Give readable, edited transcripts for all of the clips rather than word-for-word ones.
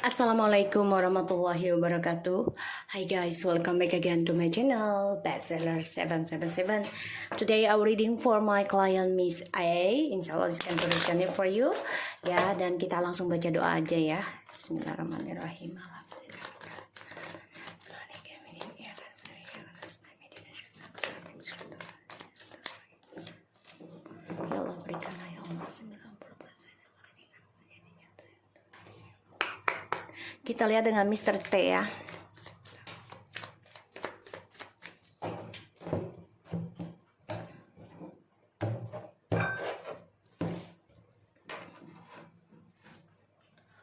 Assalamualaikum warahmatullahi wabarakatuh. Hi guys, welcome back again to my channel Bestseller 777. Today I'm reading for my client Miss A. Insyaallah this can tulisannya for you. Ya, dan kita langsung baca doa aja ya. Bismillahirrahmanirrahim. Ya Allah, berikanlah ya Allah 90%. Kita lihat dengan Mr. T ya.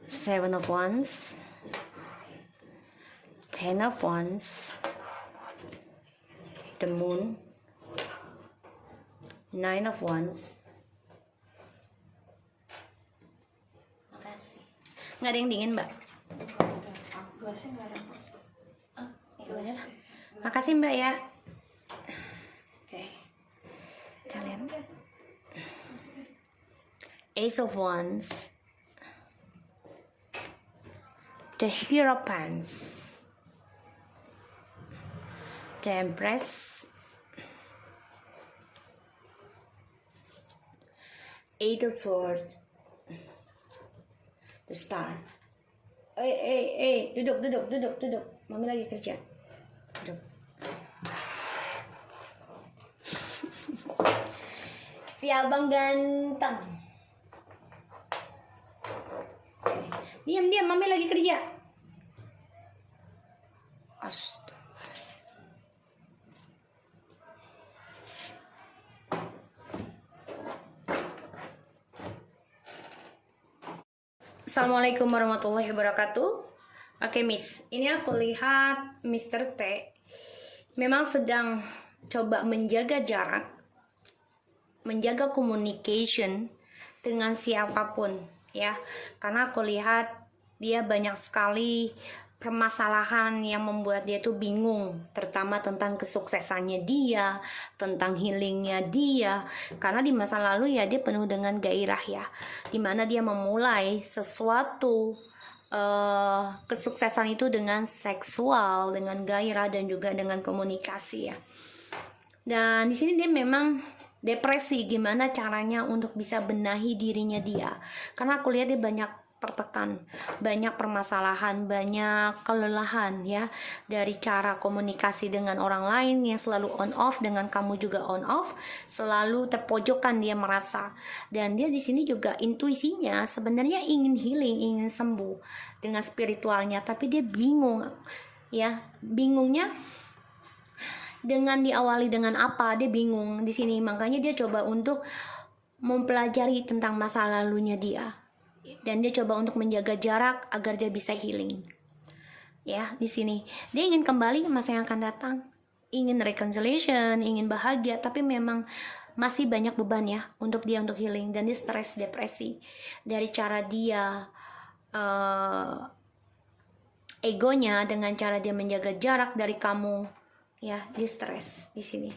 Seven of Wands, Ten of Wands, the Moon, Nine of Wands. Makasih. Nggak ada yang dingin, Mbak? Makasih Mbak ya. Oke, kita lihat. Ace of Wands, the Hierophant, the Empress, Eight of Swords, the Star. Duduk. Mami lagi kerja. Duduk. Si abang ganteng. Diam, Mami lagi kerja. Astagfirullahaladzim. Assalamualaikum warahmatullahi wabarakatuh. Oke Miss, ini aku lihat Mr. T memang sedang coba menjaga jarak, menjaga communication dengan siapapun ya. Karena aku lihat dia banyak sekali permasalahan yang membuat dia tuh bingung, terutama tentang kesuksesannya dia, tentang healingnya dia. Karena di masa lalu ya dia penuh dengan gairah ya, dimana dia memulai sesuatu kesuksesan itu dengan seksual, dengan gairah dan juga dengan komunikasi ya. Dan di sini dia memang depresi, gimana caranya untuk bisa benahi dirinya dia. Karena aku lihat dia banyak tertekan, banyak permasalahan, banyak kelelahan ya, dari cara komunikasi dengan orang lain yang selalu on off, dengan kamu juga on off, selalu terpojokkan dia merasa. Dan dia di sini juga intuisinya sebenarnya ingin healing, ingin sembuh dengan spiritualnya, tapi dia bingung ya. Bingungnya dengan diawali dengan apa, dia bingung di sini. Makanya dia coba untuk mempelajari tentang masa lalunya dia. Dan dia coba untuk menjaga jarak agar dia bisa healing. Ya, di sini dia ingin kembali ke masa yang akan datang, ingin reconciliation, ingin bahagia, tapi memang masih banyak beban ya untuk dia untuk healing. Dan dia stres, depresi dari cara dia egonya, dengan cara dia menjaga jarak dari kamu ya. Dia stres di sini,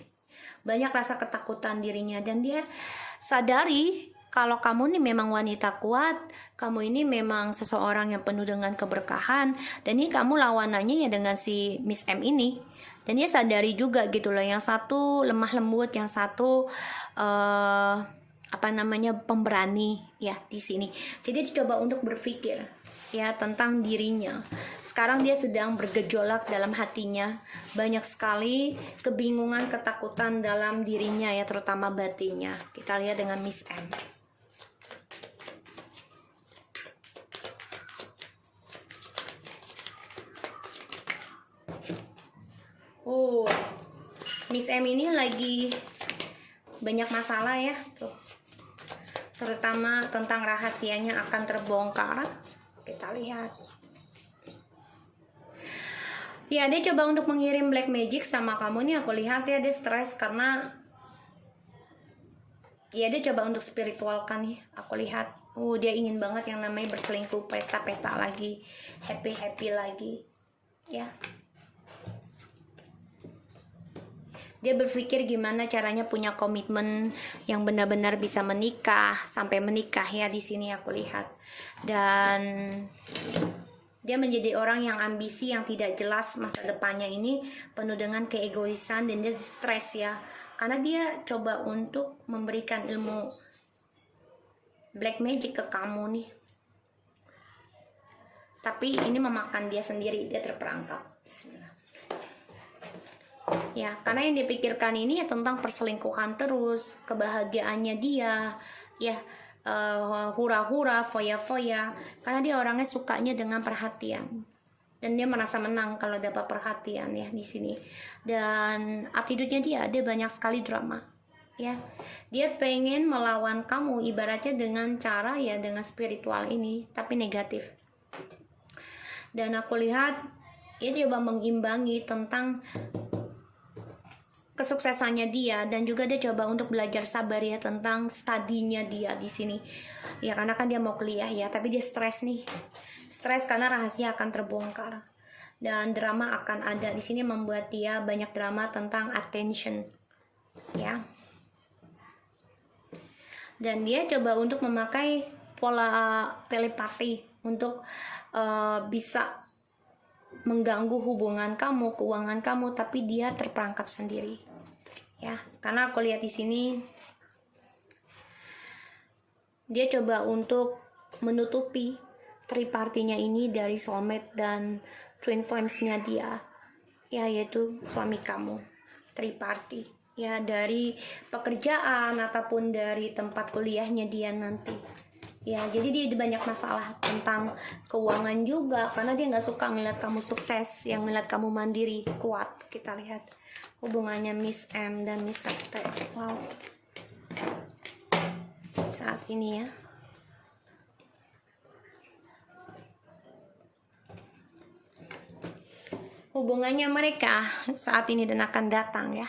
banyak rasa ketakutan dirinya. Dan dia sadari kalau kamu ini memang wanita kuat, kamu ini memang seseorang yang penuh dengan keberkahan, dan ini kamu lawanannya ya dengan si Miss M ini. Dan dia sadari juga gitu loh, yang satu lemah lembut, yang satu pemberani ya di sini. Jadi dia coba untuk berpikir ya tentang dirinya. Sekarang dia sedang bergejolak dalam hatinya, banyak sekali kebingungan, ketakutan dalam dirinya ya, terutama batinnya. Kita lihat dengan Miss M. Miss M ini lagi banyak masalah ya tuh, terutama tentang rahasianya akan terbongkar. Kita lihat ya, dia coba untuk mengirim black magic sama kamu nih. Aku lihat ya dia stres karena ya dia coba untuk spiritualkan nih. Aku lihat dia ingin banget yang namanya berselingkuh, pesta-pesta lagi, happy lagi ya. Dia berpikir gimana caranya punya komitmen yang benar-benar bisa menikah, sampai menikah ya, di sini aku lihat. Dan Dia menjadi orang yang ambisi, yang tidak jelas masa depannya ini, penuh dengan keegoisan, dan dia stres ya. Karena dia coba untuk memberikan ilmu black magic ke kamu nih. Tapi ini memakan dia sendiri, dia terperangkap. Bismillah. Ya, karena yang dipikirkan ini ya tentang perselingkuhan terus, kebahagiaannya dia, ya hura-hura, foya-foya. Karena dia orangnya sukanya dengan perhatian, dan dia merasa menang kalau dapat perhatian ya di sini. Dan attitude-nya dia banyak sekali drama. Ya, dia pengen melawan kamu ibaratnya dengan cara ya dengan spiritual ini, tapi negatif. Dan aku lihat dia coba mengimbangi tentang kesuksesannya dia, dan juga dia coba untuk belajar sabar ya tentang studinya dia di sini. Ya karena kan dia mau kuliah ya, tapi dia stres nih. Stres karena rahasia akan terbongkar. Dan drama akan ada di sini, membuat dia banyak drama tentang attention. Ya. Dan dia coba untuk memakai pola telepati untuk bisa mengganggu hubungan kamu, keuangan kamu, tapi dia terperangkap sendiri. Ya, karena aku lihat di sini dia coba untuk menutupi tripartinya ini dari soulmate dan twin flames-nya dia. Ya, yaitu suami kamu. Triparti. Ya, dari pekerjaan ataupun dari tempat kuliahnya dia nanti. Ya, jadi dia banyak masalah tentang keuangan juga, karena dia nggak suka ngeliat kamu sukses, yang ngeliat kamu mandiri, kuat. Kita lihat hubungannya Miss M dan Mr. T. Wow. Saat ini ya. Hubungannya mereka saat ini dan akan datang ya.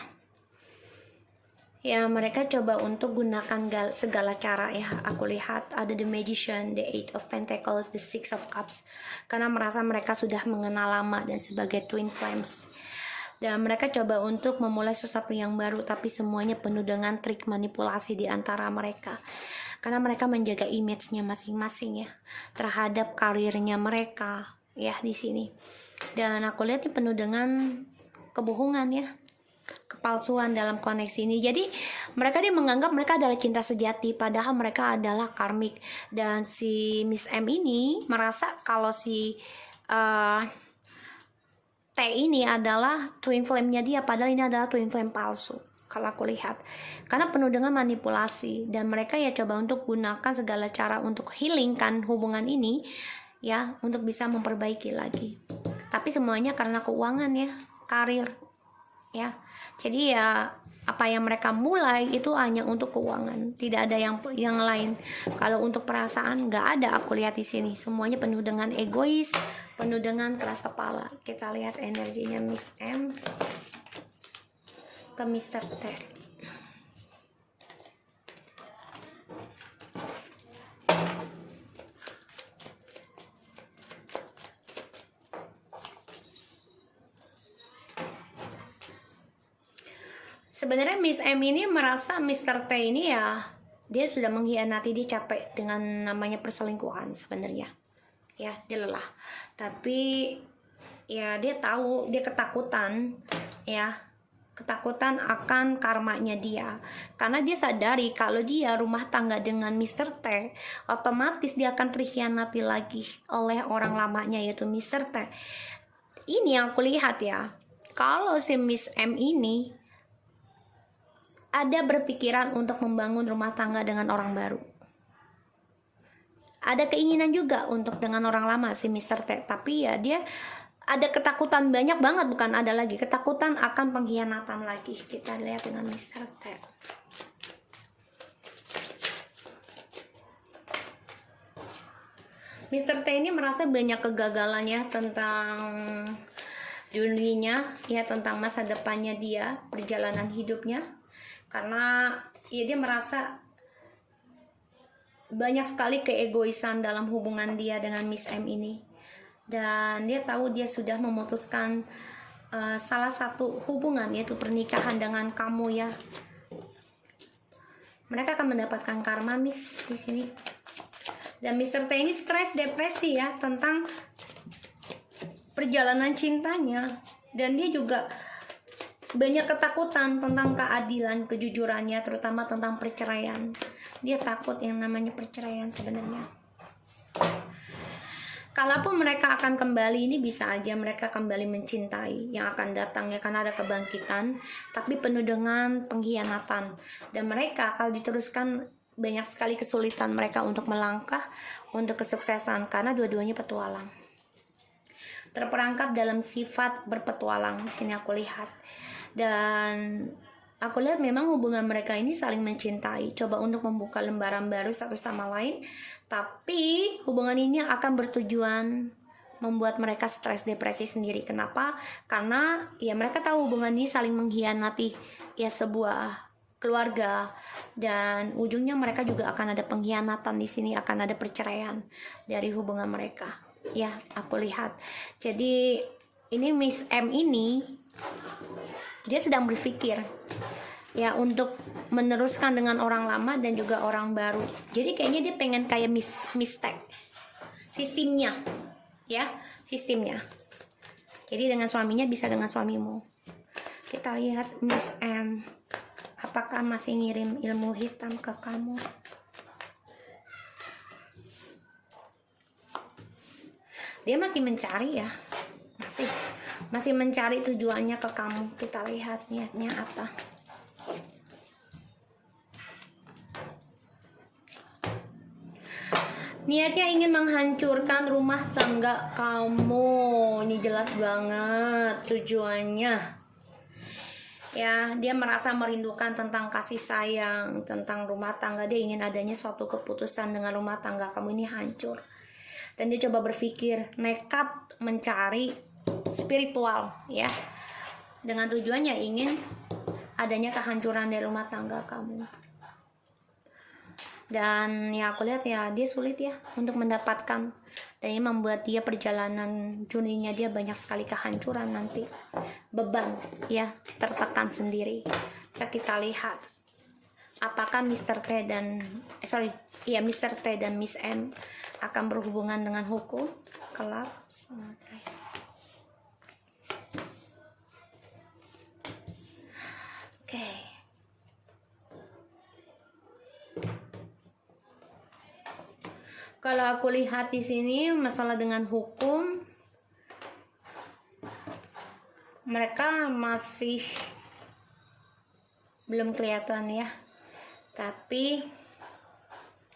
Ya, mereka coba untuk gunakan segala cara ya. Aku lihat ada The Magician, The Eight of Pentacles, The Six of Cups. Karena merasa mereka sudah mengenal lama dan sebagai twin flames. Dan mereka coba untuk memulai sesuatu yang baru, tapi semuanya penuh dengan trik manipulasi di antara mereka. Karena mereka menjaga image-nya masing-masing ya, terhadap karirnya mereka ya di sini. Dan aku lihat ini penuh dengan kebohongan ya, kepalsuan dalam koneksi ini. Jadi mereka dia menganggap mereka adalah cinta sejati, padahal mereka adalah karmik. Dan si Miss M ini merasa kalau si T ini adalah twin flame-nya dia, padahal ini adalah twin flame palsu kalau aku lihat. Karena penuh dengan manipulasi, dan mereka ya coba untuk gunakan segala cara untuk healingkan hubungan ini ya, untuk bisa memperbaiki lagi. Tapi semuanya karena keuangan ya, karir ya. Jadi ya apa yang mereka mulai itu hanya untuk keuangan, tidak ada yang lain. Kalau untuk perasaan nggak ada, aku lihat di sini semuanya penuh dengan egois, penuh dengan keras kepala. Kita lihat energinya Miss M ke Mr. T. Sebenarnya Miss M ini merasa Mr. T ini ya, dia sudah mengkhianati, dia capek dengan namanya perselingkuhan sebenarnya. Ya, dia lelah. Tapi ya dia tahu, dia ketakutan ya, ketakutan akan karmanya dia. Karena dia sadari kalau dia rumah tangga dengan Mr. T, otomatis dia akan terkhianati lagi oleh orang lamanya yaitu Mr. T. Ini yang aku lihat ya. Kalau si Miss M ini ada berpikiran untuk membangun rumah tangga dengan orang baru. Ada keinginan juga untuk dengan orang lama si Mr. T. Tapi ya dia ada ketakutan banyak banget, bukan ada lagi. Ketakutan akan pengkhianatan lagi. Kita lihat dengan Mr. T. Mr. T ini merasa banyak kegagalannya tentang dirinya, ya tentang masa depannya dia, perjalanan hidupnya. Karena ya dia merasa banyak sekali keegoisan dalam hubungan dia dengan Miss M ini. Dan dia tahu dia sudah memutuskan salah satu hubungan, yaitu pernikahan dengan kamu ya. Mereka akan mendapatkan karma Miss di sini. Dan Mr. T ini stres, depresi ya tentang perjalanan cintanya, dan dia juga banyak ketakutan tentang keadilan, kejujurannya, terutama tentang perceraian. Dia takut yang namanya perceraian sebenarnya. Kalaupun mereka akan kembali, ini bisa aja mereka kembali mencintai yang akan datang ya, karena ada kebangkitan, tapi penuh dengan pengkhianatan. Dan mereka kalau diteruskan, banyak sekali kesulitan mereka untuk melangkah untuk kesuksesan, karena dua-duanya petualang. Terperangkap dalam sifat berpetualang, di sini aku lihat. Dan aku lihat memang hubungan mereka ini saling mencintai, coba untuk membuka lembaran baru satu sama lain. Tapi hubungan ini akan bertujuan membuat mereka stres, depresi sendiri. Kenapa? Karena ya mereka tahu hubungan ini saling mengkhianati ya sebuah keluarga, dan ujungnya mereka juga akan ada pengkhianatan di sini, akan ada perceraian dari hubungan mereka. Ya, aku lihat. Jadi ini Miss M ini dia sedang berpikir ya untuk meneruskan dengan orang lama dan juga orang baru. Jadi kayaknya dia pengen kayak mistake sistemnya ya, sistemnya. Jadi dengan suaminya bisa dengan suamimu. Kita lihat Miss M, apakah masih ngirim ilmu hitam ke kamu? Dia masih mencari ya, masih mencari tujuannya ke kamu. Kita lihat niatnya apa. Niatnya ingin menghancurkan rumah tangga kamu. Ini jelas banget tujuannya. Ya, dia merasa merindukan tentang kasih sayang, tentang rumah tangga. Dia ingin adanya suatu keputusan dengan rumah tangga kamu ini hancur. Dan dia coba berpikir, nekat mencari spiritual ya. Dengan tujuannya ingin adanya kehancuran dari rumah tangga kamu. Dan ya aku lihat ya dia sulit ya untuk mendapatkan, dan ini membuat dia perjalanan journey-nya dia banyak sekali kehancuran nanti, beban ya, tertekan sendiri. So kita lihat apakah Mr. T dan Mr. T dan Miss M akan berhubungan dengan hukum kelab. Oke. Kalau aku lihat di sini masalah dengan hukum, mereka masih belum kelihatan ya. Tapi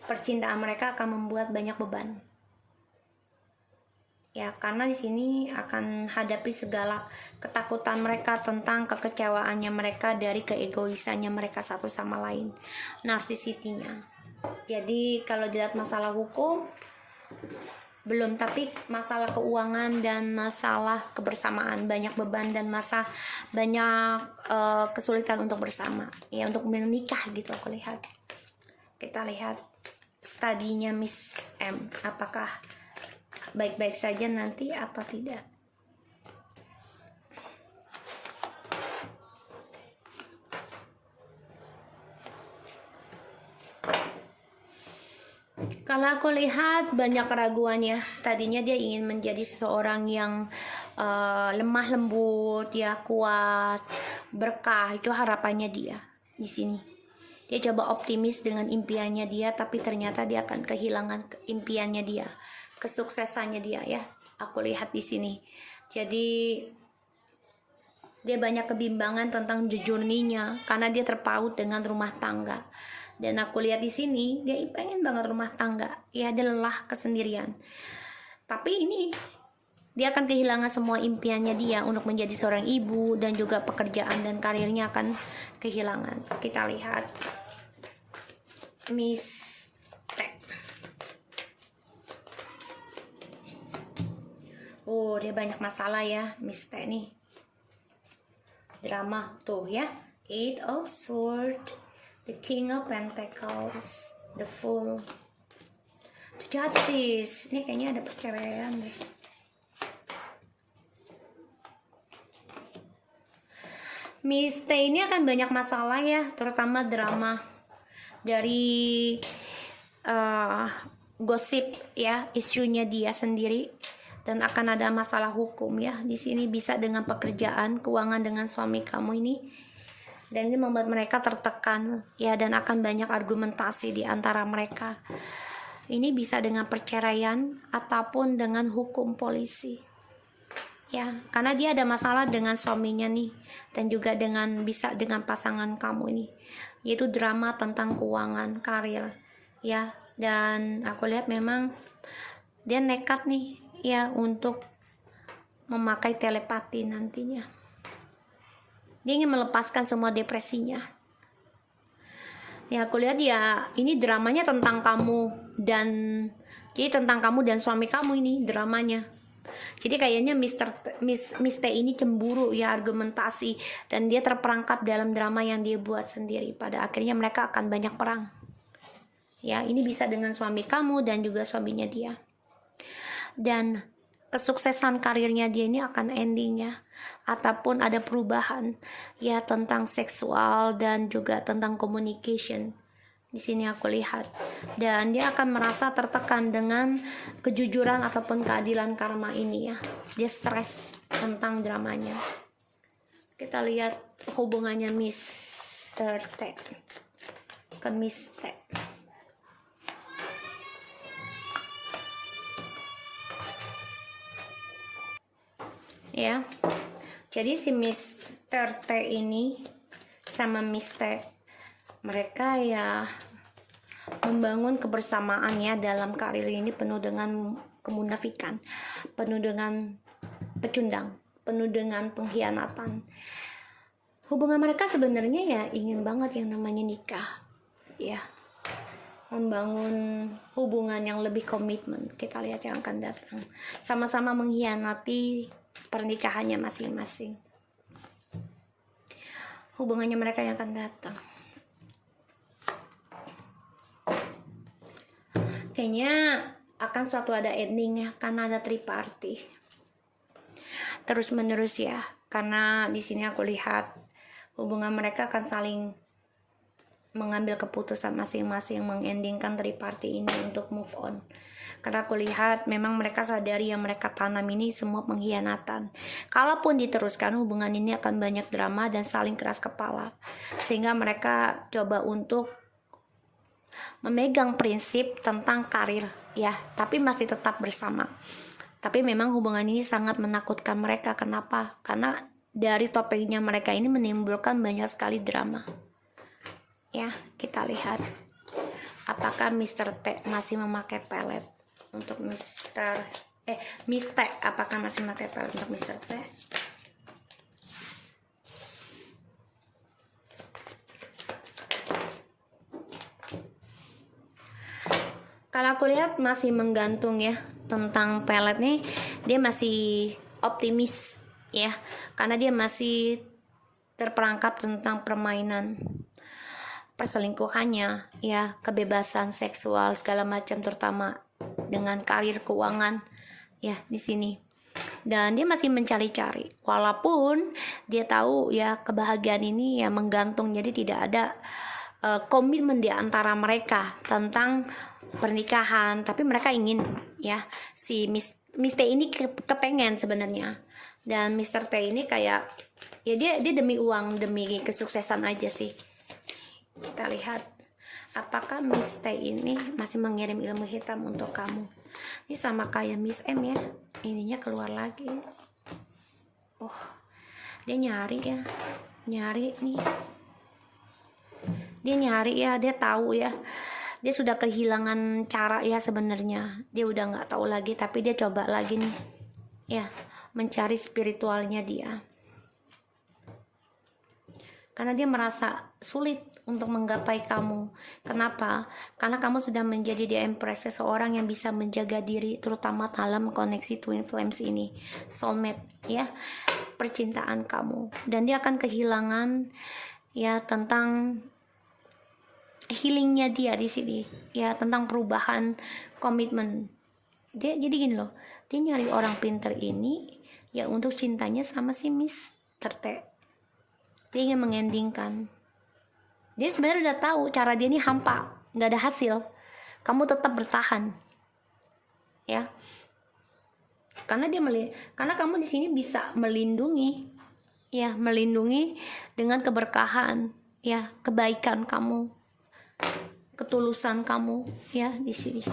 percintaan mereka akan membuat banyak beban. Ya, karena di sini akan hadapi segala ketakutan mereka tentang kekecewaannya mereka dari keegoisannya mereka satu sama lain, narsisitinya. Jadi kalau dilihat masalah hukum belum, tapi masalah keuangan dan masalah kebersamaan, banyak beban dan banyak kesulitan untuk bersama ya, untuk menikah gitu aku lihat. Kita lihat studinya Miss M, apakah baik-baik saja nanti atau tidak. Kalau aku lihat banyak keraguan ya. Tadinya dia ingin menjadi seseorang yang lemah lembut ya, kuat, berkah, itu harapannya dia di sini. Dia coba optimis dengan impiannya dia, tapi ternyata dia akan kehilangan impiannya dia, kesuksesannya dia ya. Aku lihat di sini. Jadi dia banyak kebimbangan tentang journey-nya karena dia terpaut dengan rumah tangga. Dan aku lihat di sini dia pengen banget rumah tangga. Ya, dia lelah kesendirian. Tapi ini dia akan kehilangan semua impiannya dia untuk menjadi seorang ibu, dan juga pekerjaan dan karirnya akan kehilangan. Kita lihat Miss T. Oh, dia banyak masalah ya Miss T nih. Drama tuh ya. Eight of Swords, the King of Pentacles, the Fool, the Justice. Ini kayaknya ada perceraian deh. Miss T ini akan banyak masalah ya, terutama drama dari gosip ya, isunya dia sendiri. dan akan ada masalah hukum ya. Di sini bisa dengan pekerjaan, keuangan dengan suami kamu ini. Dan ini membuat mereka tertekan ya, dan akan banyak argumentasi di antara mereka. Ini bisa dengan perceraian ataupun dengan hukum polisi. Ya, karena dia ada masalah dengan suaminya nih, dan juga bisa dengan pasangan kamu ini. Yaitu drama tentang keuangan, karir ya. Dan aku lihat memang dia nekat nih ya untuk memakai telepati nantinya. Dia ingin melepaskan semua depresinya. Ya, aku lihat ya, ini dramanya tentang kamu dan jadi tentang kamu dan suami kamu ini dramanya. Jadi kayaknya Miss T ini cemburu ya, argumentasi, dan dia terperangkap dalam drama yang dia buat sendiri. Pada akhirnya mereka akan banyak perang. Ya, ini bisa dengan suami kamu dan juga suaminya dia. Dan kesuksesan karirnya dia ini akan endingnya ataupun ada perubahan ya tentang seksual dan juga tentang communication. Di sini aku lihat, dan dia akan merasa tertekan dengan kejujuran ataupun keadilan karma ini ya. Dia stres tentang dramanya. Kita lihat hubungannya Mr. T ke Miss T. Ya, jadi si Mr. T ini sama Miss T, mereka ya membangun kebersamaan ya dalam karir ini, penuh dengan kemunafikan, penuh dengan pecundang, penuh dengan pengkhianatan. Hubungan mereka sebenarnya ya ingin banget yang namanya nikah ya, membangun hubungan yang lebih komitmen. Kita lihat yang akan datang, sama-sama mengkhianati pernikahannya masing-masing. Hubungannya mereka yang akan datang. Kayaknya akan suatu ada endingnya karena ada triparty. Terus menerus ya, karena di sini aku lihat hubungan mereka akan saling mengambil keputusan masing-masing, mengendingkan triparty ini untuk move on. Karena aku lihat memang mereka sadari yang mereka tanam ini semua pengkhianatan. Kalaupun diteruskan, hubungan ini akan banyak drama dan saling keras kepala. Sehingga mereka coba untuk memegang prinsip tentang karir ya, tapi masih tetap bersama. Tapi memang hubungan ini sangat menakutkan mereka. Kenapa? Karena dari topiknya mereka ini menimbulkan banyak sekali drama. Ya, kita lihat apakah Mr. T masih memakai pelet untuk Miss T, apakah masih memakai pelet untuk Mr. T? Kalau aku lihat masih menggantung ya tentang pelet nih, dia masih optimis ya, karena dia masih terperangkap tentang permainan perselingkuhannya ya, kebebasan seksual segala macam, terutama dengan karir, keuangan ya di sini. Dan dia masih mencari-cari, walaupun dia tahu ya kebahagiaan ini ya menggantung, jadi tidak ada komitmen di antara mereka tentang pernikahan. Tapi mereka ingin ya, si Miss T ini kepengen sebenarnya, dan Mr. T ini kayak ya dia demi uang, demi kesuksesan aja sih. Kita lihat apakah Miss T ini masih mengirim ilmu hitam untuk kamu. Ini sama kayak Miss M ya, ininya keluar lagi. Oh, dia nyari ya, nyari nih. Dia nyari ya, dia tahu ya, dia sudah kehilangan cara ya sebenarnya. Dia udah nggak tahu lagi, tapi dia coba lagi nih ya, mencari spiritualnya dia. Karena dia merasa sulit untuk menggapai kamu. Kenapa? Karena kamu sudah menjadi the empress, seseorang yang bisa menjaga diri, terutama dalam koneksi twin flames ini, soulmate ya, percintaan kamu. Dan dia akan kehilangan ya tentang healingnya dia di sini ya, tentang perubahan komitmen. Dia jadi gini loh, dia nyari orang pinter ini ya untuk cintanya sama si Mr. T. Dia ingin mengendingkan. Dia sebenarnya udah tahu cara dia ini hampa, nggak ada hasil. Kamu tetap bertahan, ya. Karena kamu di sini bisa melindungi, ya, melindungi dengan keberkahan, ya, kebaikan kamu, ketulusan kamu, ya, di sini.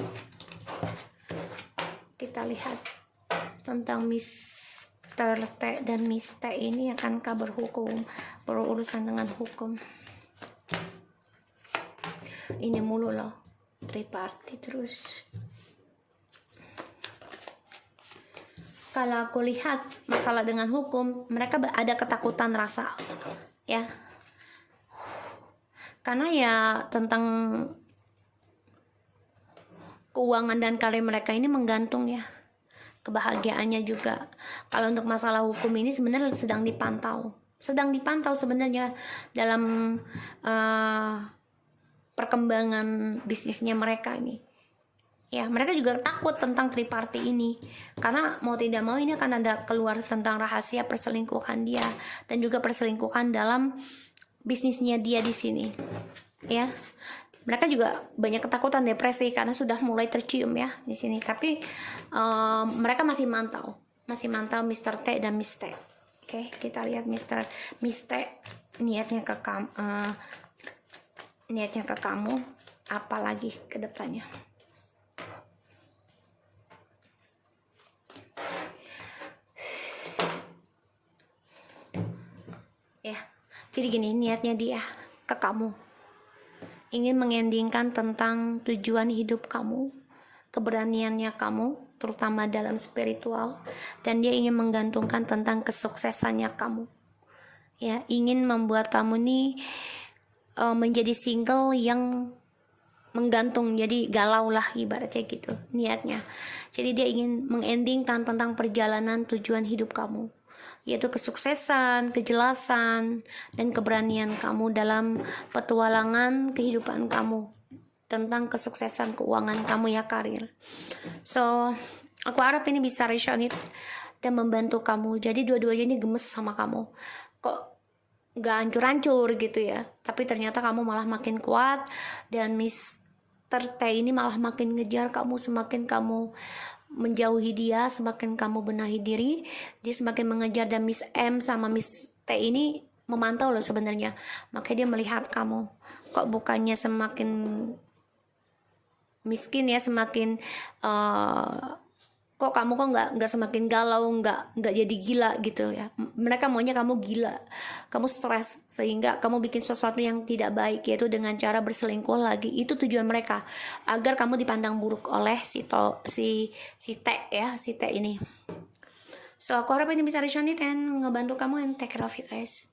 Kita lihat tentang Mr. T dan Miss T ini akankah berurusan dengan hukum. Ini mulu loh, triparty terus. Kalau aku lihat masalah dengan hukum, mereka ada ketakutan rasa, ya, karena ya tentang keuangan dan karir mereka ini menggantung, ya, kebahagiaannya juga. Kalau untuk masalah hukum ini sebenarnya sedang dipantau sebenarnya dalam perkembangan bisnisnya mereka ini. Ya, mereka juga takut tentang triparty ini karena mau tidak mau ini akan ada keluar tentang rahasia perselingkuhan dia dan juga perselingkuhan dalam bisnisnya dia di sini. Ya, mereka juga banyak ketakutan depresi karena sudah mulai tercium, ya, di sini. Tapi mereka masih mantau Mr. T dan Miss T. Oke, kita lihat Miss T niatnya ke kamu apalagi ke depannya. Ya, jadi gini, niatnya dia ke kamu ingin mengendingkan tentang tujuan hidup kamu, keberaniannya kamu, terutama dalam spiritual, dan dia ingin menggantungkan tentang kesuksesannya kamu. Ya, ingin membuat kamu nih menjadi single yang menggantung, jadi galau lah ibaratnya gitu niatnya. Jadi dia ingin mengendingkan tentang perjalanan tujuan hidup kamu, yaitu kesuksesan, kejelasan, dan keberanian kamu dalam petualangan kehidupan kamu, tentang kesuksesan keuangan kamu, ya, karir. So, aku harap ini bisa resonate dan membantu kamu. Jadi dua-duanya ini gemes sama kamu. Kok gak hancur-hancur gitu, ya, tapi ternyata kamu malah makin kuat, dan Mr. T ini malah makin ngejar kamu. Semakin kamu menjauhi dia, semakin kamu benahi diri, dia semakin mengejar. Dan Miss M sama Miss T ini memantau loh sebenarnya, makanya dia melihat kamu kok bukannya semakin miskin, ya, semakin kok kamu nggak semakin galau, nggak jadi gila gitu, ya. Mereka maunya kamu gila, kamu stres sehingga kamu bikin sesuatu yang tidak baik, yaitu dengan cara berselingkuh lagi. Itu tujuan mereka, agar kamu dipandang buruk oleh si T, ya, si T ini. So, aku harap ini bisa resonate dan ngebantu kamu, and take care of you guys.